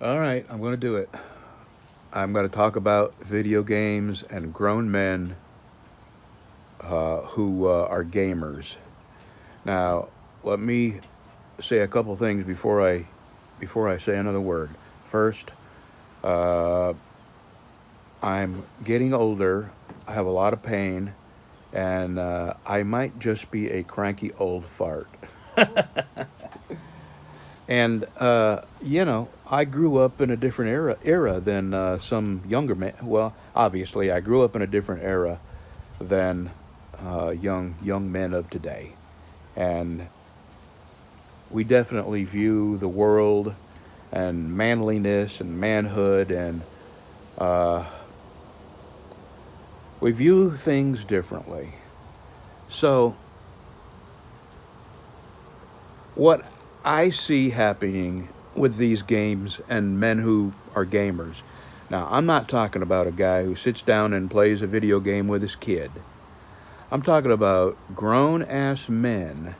All right, I'm going to do it. I'm going to talk about video games and grown men who are gamers. Now, let me say a couple things before I say another word. First, uh, I'm getting older. I have a lot of pain, and I might just be a cranky old fart. And I grew up in a different era than some younger men. Well, obviously, I grew up in a different era than young men of today, and we definitely view the world and manliness and manhood, and uh, we view things differently. So, what I see happening with these games and men who are gamers. Now, I'm not talking about a guy who sits down and plays a video game with his kid. I'm talking about grown ass men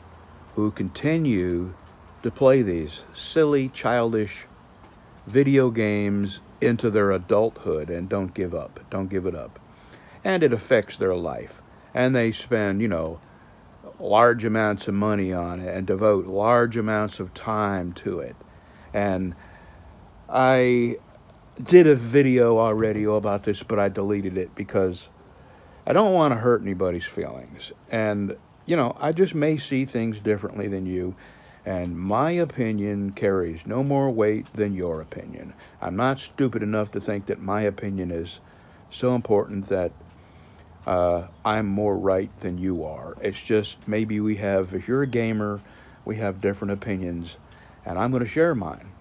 who continue to play these silly, childish video games into their adulthood and don't give up, don't give it up. And it affects their life. And they spend, large amounts of money on it and devote large amounts of time to it. And I did a video already about this, but I deleted it because I don't want to hurt anybody's feelings. And, I just may see things differently than you. And my opinion carries no more weight than your opinion. I'm not stupid enough to think that my opinion is so important that I'm more right than you are. It's just maybe if you're a gamer, we have different opinions, and I'm going to share mine.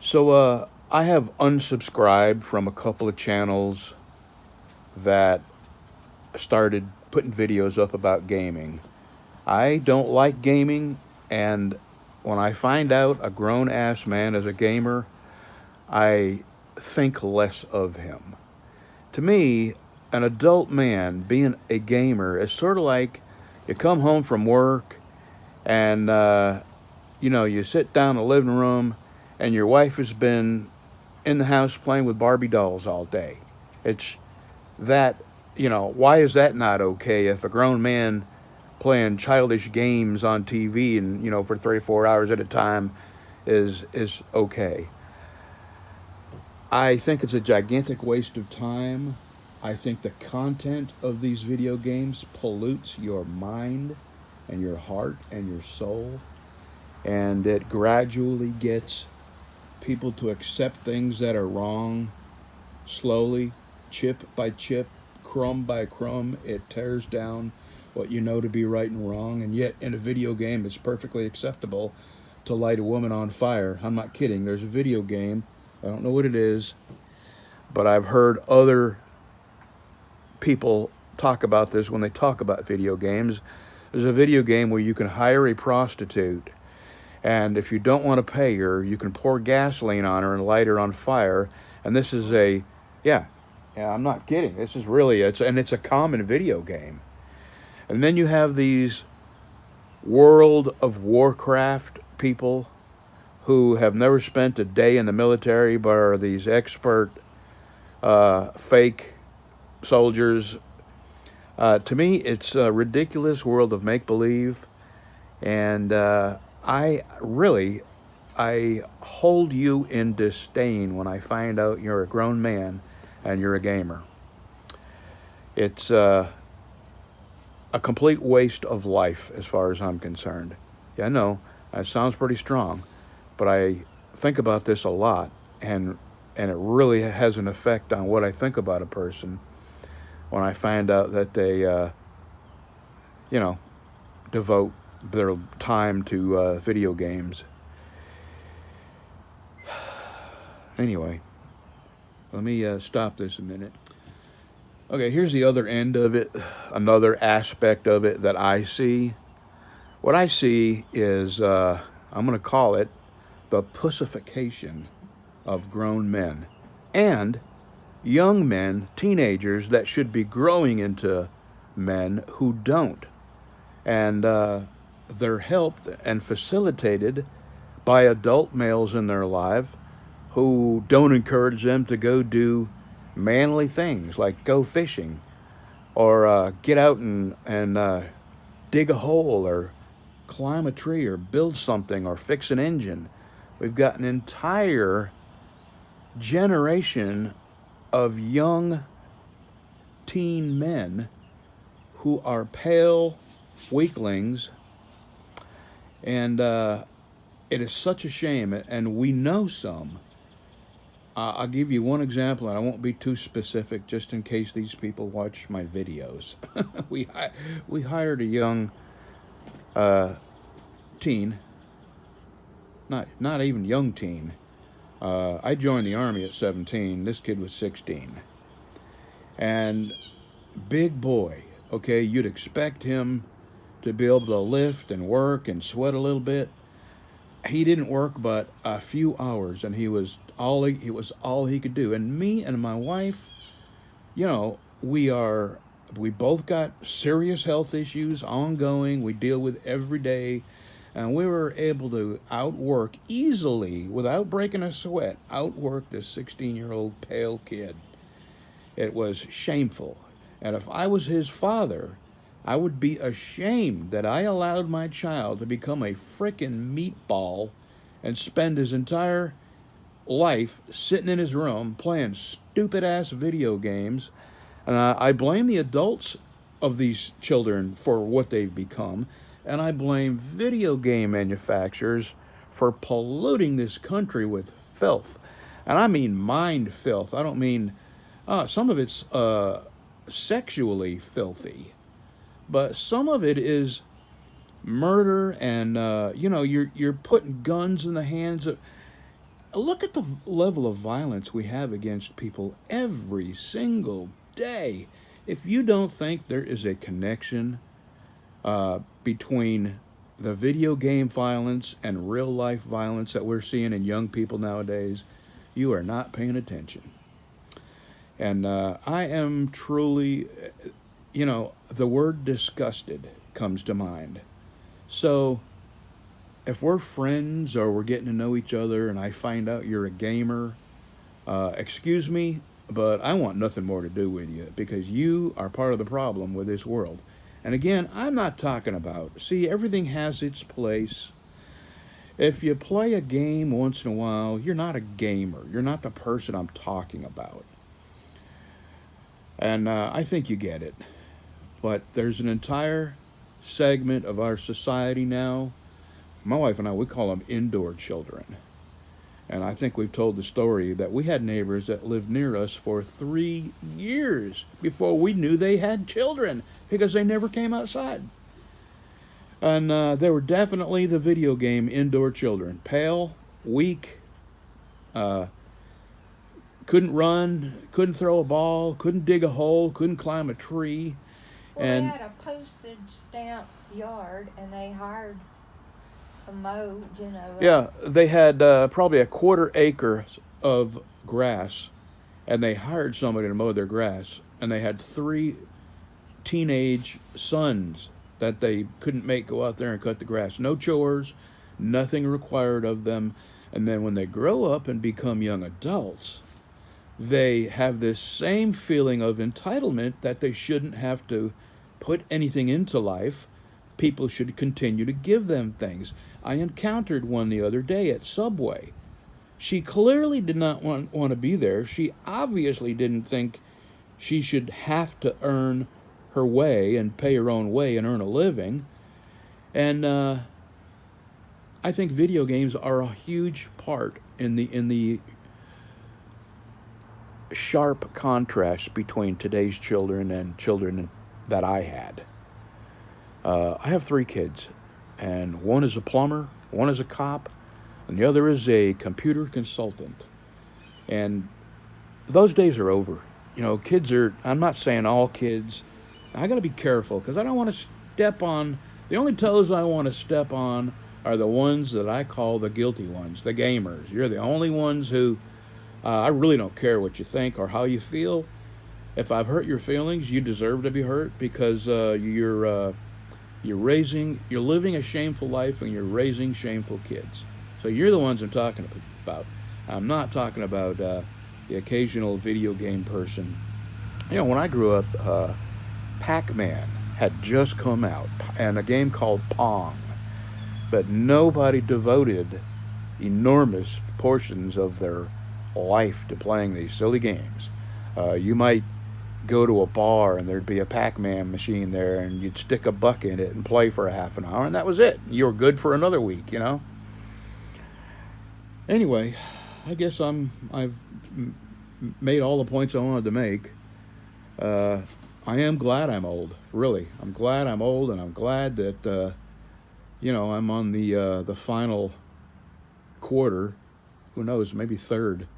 So I have unsubscribed from a couple of channels that started putting videos up about gaming. I don't like gaming, and when I find out a grown ass man is a gamer, I think less of him. To me, an adult man being a gamer is sort of like you come home from work and you sit down in the living room and your wife has been in the house playing with Barbie dolls all day. It's that, why is that not okay if a grown man playing childish games on TV and, for 3 or 4 hours at a time is okay? I think it's a gigantic waste of time. I think the content of these video games pollutes your mind and your heart and your soul, and it gradually gets people to accept things that are wrong slowly, chip by chip, crumb by crumb. It tears down what you know to be right and wrong, and yet in a video game, it's perfectly acceptable to light a woman on fire. I'm not kidding. There's a video game. I don't know what it is, but I've heard other people talk about this when they talk about video games. There's a video game where you can hire a prostitute, and if you don't want to pay her, you can pour gasoline on her and light her on fire. And this is yeah, I'm not kidding. This is really, it's a common video game. And then you have these World of Warcraft people who have never spent a day in the military but are these expert fake soldiers. To me, it's a ridiculous world of make-believe, and I hold you in disdain when I find out you're a grown man and you're a gamer. It's a complete waste of life as far as I'm concerned. Yeah, I know, that sounds pretty strong, but I think about this a lot, and it really has an effect on what I think about a person when I find out that they, devote their time to video games. Anyway, let me stop this a minute. Okay, here's the other end of it, another aspect of it that I see. What I see is, I'm going to call it the pussification of grown men and young men, teenagers that should be growing into men who don't. And they're helped and facilitated by adult males in their life who don't encourage them to go do manly things like go fishing or get out and dig a hole or climb a tree or build something or fix an engine. We've got an entire generation of young teen men who are pale weaklings, and it is such a shame. And we know some. I'll give you one example, and I won't be too specific, just in case these people watch my videos. we hired a young teen, not even young teen. I joined the Army at 17. This kid was 16. And big boy, okay, you'd expect him to be able to lift and work and sweat a little bit. He didn't work but a few hours, and it was all he could do. And me and my wife, you know, we both got serious health issues ongoing. We deal with every day. And we were able to outwork easily, without breaking a sweat, outwork this 16-year-old pale kid. It was shameful. And if I was his father, I would be ashamed that I allowed my child to become a frickin' meatball and spend his entire life sitting in his room playing stupid-ass video games. And I blame the adults of these children for what they've become. And I blame video game manufacturers for polluting this country with filth. And I mean mind filth. I don't mean, some of it's sexually filthy. But some of it is murder and, you're putting guns in the hands of... Look at the level of violence we have against people every single day. If you don't think there is a connection between the video game violence and real life violence that we're seeing in young people nowadays, you are not paying attention. And I am truly, the word disgusted comes to mind. So if we're friends or we're getting to know each other and I find out you're a gamer, excuse me, but I want nothing more to do with you, because you are part of the problem with this world. And again, I'm not talking about, see, everything has its place. If you play a game once in a while, you're not a gamer. You're not the person I'm talking about. And I think you get it. But there's an entire segment of our society now, my wife and I, we call them indoor children. And I think we've told the story that we had neighbors that lived near us for 3 years before we knew they had children, because they never came outside. And they were definitely the video game indoor children. Pale, weak, couldn't run, couldn't throw a ball, couldn't dig a hole, couldn't climb a tree. Well, and they had a postage stamp yard, and they hired a mow, Yeah, they had probably a 1/4 acre of grass, and they hired somebody to mow their grass. And they had 3 teenage sons that they couldn't make go out there and cut the grass. No chores, nothing required of them. And then when they grow up and become young adults, they have this same feeling of entitlement that they shouldn't have to put anything into life. People should continue to give them things. I encountered one the other day at Subway. She clearly did not want to be there. She obviously didn't think she should have to earn her way and pay her own way and earn a living. And I think video games are a huge part in the sharp contrast between today's children and children that I had. I have 3 kids, and one is a plumber, one is a cop, and the other is a computer consultant. And those days are over. Kids are, I'm not saying all kids, I got to be careful, because I don't want to step on, the only toes I want to step on are the ones that I call the guilty ones, the gamers. You're the only ones who, I really don't care what you think or how you feel. If I've hurt your feelings, you deserve to be hurt, because you're living a shameful life and you're raising shameful kids. So you're the ones I'm talking about. I'm not talking about the occasional video game person. You know, when I grew up, Pac-Man had just come out, and a game called Pong, but nobody devoted enormous portions of their life to playing these silly games. You might go to a bar and there'd be a Pac-Man machine there, and you'd stick a buck in it and play for a half an hour, and that was it. You were good for another week, you know. Anyway, I guess I've made all the points I wanted to make. I am glad I'm old. Really, I'm glad I'm old, and I'm glad that I'm on the final quarter. Who knows? Maybe third.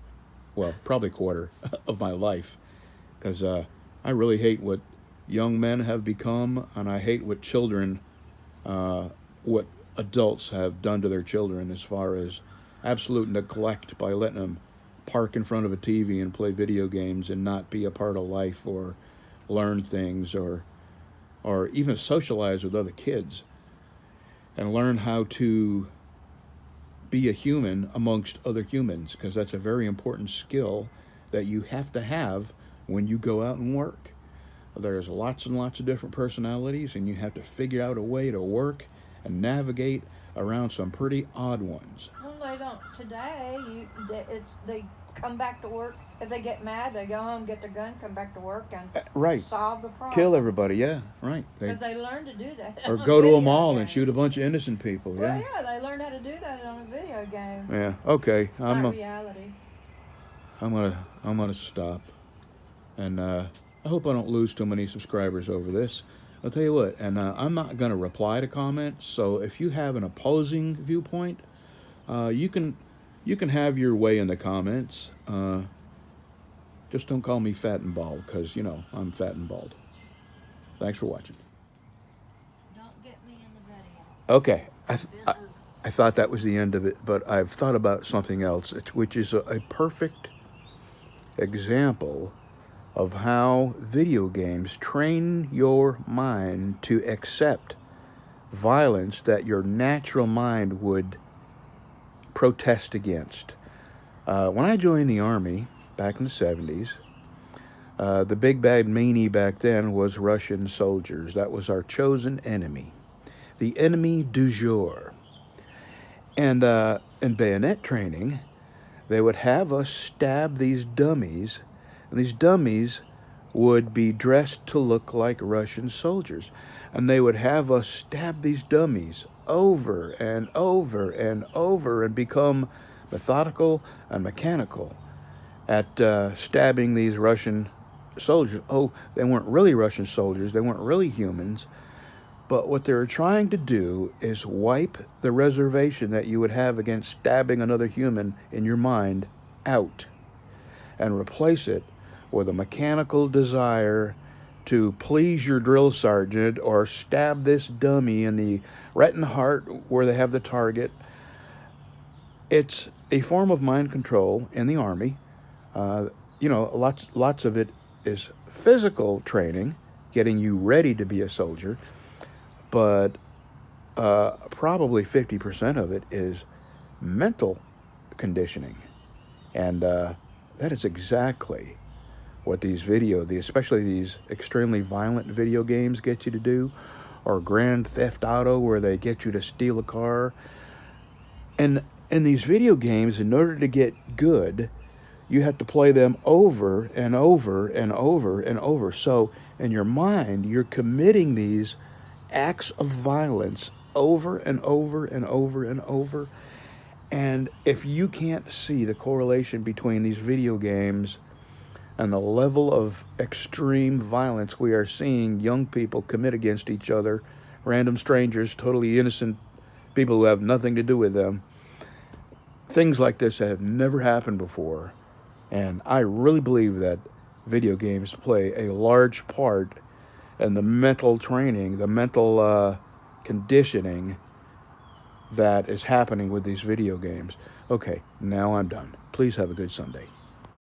Well, probably quarter of my life, because I really hate what young men have become, and I hate what what adults have done to their children as far as absolute neglect by letting them park in front of a TV and play video games and not be a part of life or learn things or even socialize with other kids and learn how to be a human amongst other humans, because that's a very important skill that you have to have when you go out and work. There's lots and lots of different personalities, and you have to figure out a way to work and navigate around some pretty odd ones. Well, they don't today. They come back to work. If they get mad, they go home, get their gun, come back to work, and right. solve the problem. Kill everybody, yeah, right. Because they learn to do that. Or go to a mall and shoot a bunch of innocent people, yeah. Well, yeah, they learned how to do that on a video game. Yeah, okay. It's not reality. I'm gonna stop, and I hope I don't lose too many subscribers over this. I'll tell you what, and I'm not gonna reply to comments. So if you have an opposing viewpoint, you can have your way in the comments. Just don't call me fat and bald, because, I'm fat and bald. Thanks for watching. Don't get me in the video. Okay. I thought that was the end of it, but I've thought about something else, which is a perfect example of how video games train your mind to accept violence that your natural mind would protest against. When I joined the Army back in the 70s, the big bad meanie back then was Russian soldiers. That was our chosen enemy, the enemy du jour. And in bayonet training, they would have us stab these dummies, and these dummies would be dressed to look like Russian soldiers. And they would have us stab these dummies over and over and over and become methodical and mechanical at stabbing these Russian soldiers. Oh, they weren't really Russian soldiers. They weren't really humans. But what they were trying to do is wipe the reservation that you would have against stabbing another human in your mind out and replace it with a mechanical desire to please your drill sergeant or stab this dummy in the right in the heart where they have the target. It's a form of mind control in the Army. Lots of it is physical training, getting you ready to be a soldier, but probably 50% of it is mental conditioning. And that is exactly what especially these extremely violent video games get you to do, or Grand Theft Auto, where they get you to steal a car. And in these video games, in order to get good, you have to play them over and over and over and over. So in your mind, you're committing these acts of violence over and over and over and over. And if you can't see the correlation between these video games and the level of extreme violence we are seeing young people commit against each other, random strangers, totally innocent people who have nothing to do with them, things like this have never happened before. And I really believe that video games play a large part in the mental training, the mental conditioning that is happening with these video games. Okay, now I'm done. Please have a good Sunday.